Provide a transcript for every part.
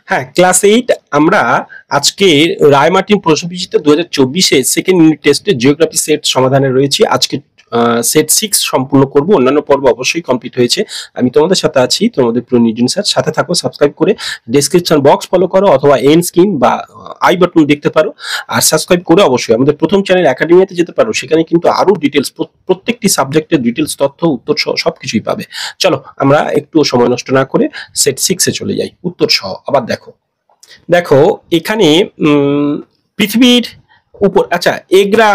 হ্যাঁ, ক্লাস 8 আমরা আজকে রায়মার্টিন প্রশ্নবিচিত্র 2024 এর সেকেন্ড ইউনিট টেস্টে জিওগ্রাফি সেট সমাধানে রয়েছি। আজকে সেট 6 সম্পূর্ণ করব। অন্যান্য পর্ব অবশ্যই কমপ্লিট হয়েছে। আমি তোমাদের সাথে আছি, তোমাদের প্রিয় নির্জন স্যার। সাথে থাকো, সাবস্ক্রাইব করে ডেসক্রিপশন বক্স ফলো করো অথবা এন্ড স্ক্রিন বা আই বাটন দেখতে পারো। আর সাবস্ক্রাইব করে অবশ্যই আমাদের প্রথম চ্যানেল একাডেমিতে যেতে পারো। সেখানে কিন্তু আরো ডিটেলস, প্রত্যেকটি সাবজেক্টের ডিটেলস, তথ্য, উত্তর সহ সবকিছুই পাবে। চলো আমরা একটু সময় নষ্ট না করে সেট 6 এ চলে যাই, উত্তর সহ। আবার দেখো এখানে পৃথিবীর উপর, আচ্ছা, Egra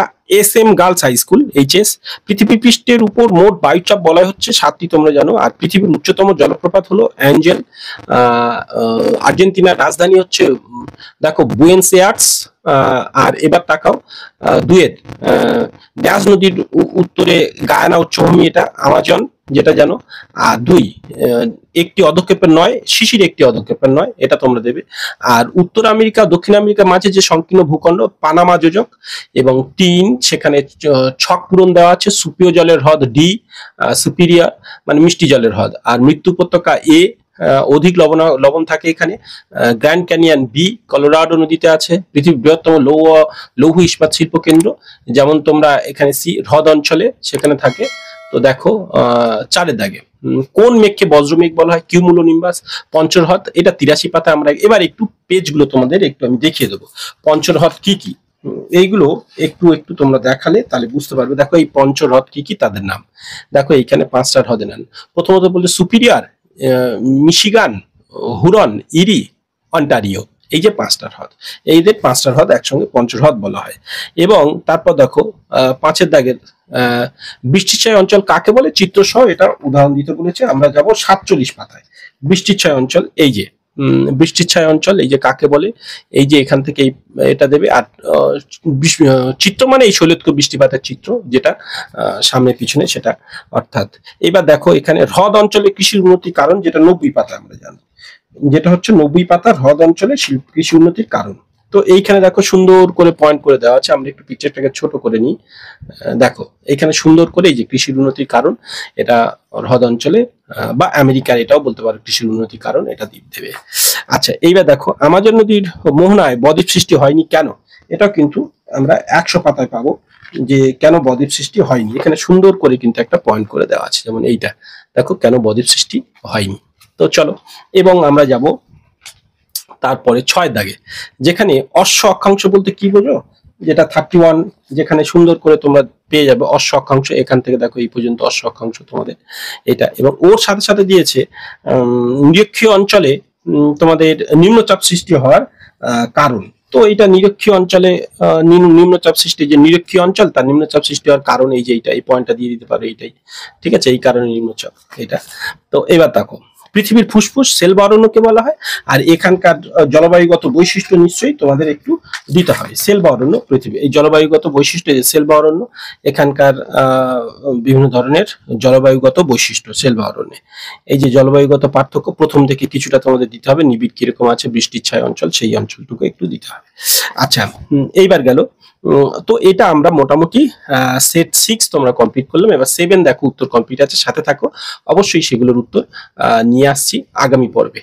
SM girls high school HS, পৃথিবী পৃষ্ঠের উপর মোট বায়ুচাপ বলা হচ্ছে 7টি, তোমরা জানো। আর পৃথিবীর উচ্চতম জলপ্রপাত হলো অ্যাঞ্জেল। আর্জেন্টিনার রাজধানী হচ্ছে দেখো বুয়েন্স এয়ার্স। আর এবার তাকাও দুয়ের ড্যাশ নদীর উত্তরে গায়ানা উচ্চভূমি, এটা আমাজন, যেটা জানো। আর দুই একটি অধক্ষেপের নয়, শিশির একটি অধক্ষেপের নয়, এটা তোমরা দেবে। আর উত্তর আমেরিকা দক্ষিণ আমেরিকার মাঝে যে সংকীর্ণ ভূখণ্ড পানামা যোজক। এবং 3 সেখানে ছক পূরণ দেওয়া আছে। সুপীয় জলের হ্রদ D, সুপিরিয়ার মানে মিষ্টি জলের হ্রদ। আর মৃত্যু উপত্যকা A, অধিক লবণ থাকে এখানে। গ্র্যান্ড ক্যানিয়ন B, কলোরাডো নদীতে আছে। পৃথিবীর বৃহত্তম লৌহ ইস্পাত শিল্প কেন্দ্র, যেমন তোমরা এখানে C হ্রদ অঞ্চলে সেখানে থাকে। তো দেখো 4 এর দাগে কোন মেঘকে বজ্রমেঘ বলা হয়? কিউমুলোনিম্বাস। পঞ্চরহ্রদ, এটা 83 পাতা। আমরা এবার একটু পেজগুলো তোমাদের একটু আমি দেখিয়ে দেবো। পঞ্চরহ্রদ কি কি, এইগুলো একটু একটু তোমরা দেখালে তাহলে বুঝতে পারবে। দেখো এই পঞ্চরহ্রদ কি কি, তাদের নাম দেখো। এইখানে 5টা হ্রদের নাম। প্রথমত বলছে সুপিরিয়ার, মিশিগান, হুরন, ইরি, অন্টারিও। এই যে 5টা হ্রদ, এইদের 5টা হ্রদ একসঙ্গে পঞ্চহ্রদ বলা হয়। এবং তারপর দেখো 5 এর দাগের বৃষ্টিচ্ছায় অঞ্চল কাকে বলে? চিত্রসহ এটা উদাহরণ দিতে বলেছে। আমরা যাব 47 পাতায়। বৃষ্টিচ্ছায় অঞ্চল, এই যে বৃষ্টিচ্ছায় অঞ্চল, এই যে কাকে বলে? এই যে এখান থেকে এটা দেবে। আর চিত্র মানে এই শৈলতক বৃষ্টিপাতের চিত্র, যেটা সামনে পিছনে সেটা, অর্থাৎ। এবার দেখো এখানে হ্রদ অঞ্চলে কৃষির উন্নতির কারণ, যেটা 90 পাতা আমরা জানি, যেটা হচ্ছে 90 পাতা হ্রদ অঞ্চলে কৃষি উন্নতির কারণ। তো এইখানে দেখো সুন্দর করে পয়েন্ট করে দেওয়া আছে। আমরা একটু পিকচারটাকে ছোট করে নিই। দেখো এখানে সুন্দর করে এই যে কৃষির উন্নতির কারণ, এটা হ্রদ অঞ্চলে বা আমেরিকার এটাও বলতে পারো কৃষির উন্নতির কারণ, এটা দেবে। আচ্ছা, এইবার দেখো আমাজন নদীর মোহনায় বদ্বীপ সৃষ্টি হয়নি কেন? এটাও কিন্তু আমরা 100 পাতায় পাবো যে কেন বদ্বীপ সৃষ্টি হয়নি। এখানে সুন্দর করে কিন্তু একটা পয়েন্ট করে দেওয়া আছে, যেমন এইটা দেখো, কেন বদ্বীপ সৃষ্টি হয়নি। তো চলো, এবং আমরা যাব তারপরে 6 দাগে, যেখানে অশ্ব অক্ষাংশ বলতে কি বোঝো? যেটা 31, যেখানে সুন্দর করে তোমরা পেয়ে যাবে অশ্ব অক্ষাংশ। এখান থেকে দেখো এই পর্যন্ত অশ্ব অক্ষাংশ তোমাদের এটা। এবং ওর সাথে সাথে দিয়েছে নিরক্ষীয় অঞ্চলে তোমাদের নিম্নচাপ সৃষ্টি হওয়ার কারণ। তো এটা নিরক্ষীয় অঞ্চলে নিম্নচাপ সৃষ্টি, যে নিরক্ষীয় অঞ্চল তার নিম্নচাপ সৃষ্টি হওয়ার কারণ এই যে এইটা, এই পয়েন্টটা দিয়ে দিতে পারো এইটাই, ঠিক আছে? এই কারণে নিম্নচাপ এটা। তো এবার দেখো পৃথিবীর ফুসফুস সেলবা অরণ্যকে বলা হয়। আর এখানকার জলবায়ুগত বৈশিষ্ট্য নিশ্চয়ই তোমাদের একটু দিতে হয়। সেলবা অরণ্য, পৃথিবী এই জলবায়ুগত বৈশিষ্ট্য, যে সেলবা অরণ্য, এখানকার বিভিন্ন ধরনের জলবায়ুগত বৈশিষ্ট্য সেলবা অরণ্যে। এই যে জলবায়ুগত পার্থক্য প্রথম থেকে কিছুটা তোমাদের দিতে হবে। নিবিড় কিরকম আছে, বৃষ্টির ছায় অঞ্চল, সেই অঞ্চলটুকু একটু দিতে হবে। আচ্ছা, এইবার গেল। তো এটা আমরা মোটামুটি সেট 6 তোমরা কমপ্লিট করলাম। এবার 7 দেখো উত্তর কমপ্লিট আছে, সাথে থাকো অবশ্যই। সেগুলোর উত্তর নিয়ে আসছি আগামী পর্বে।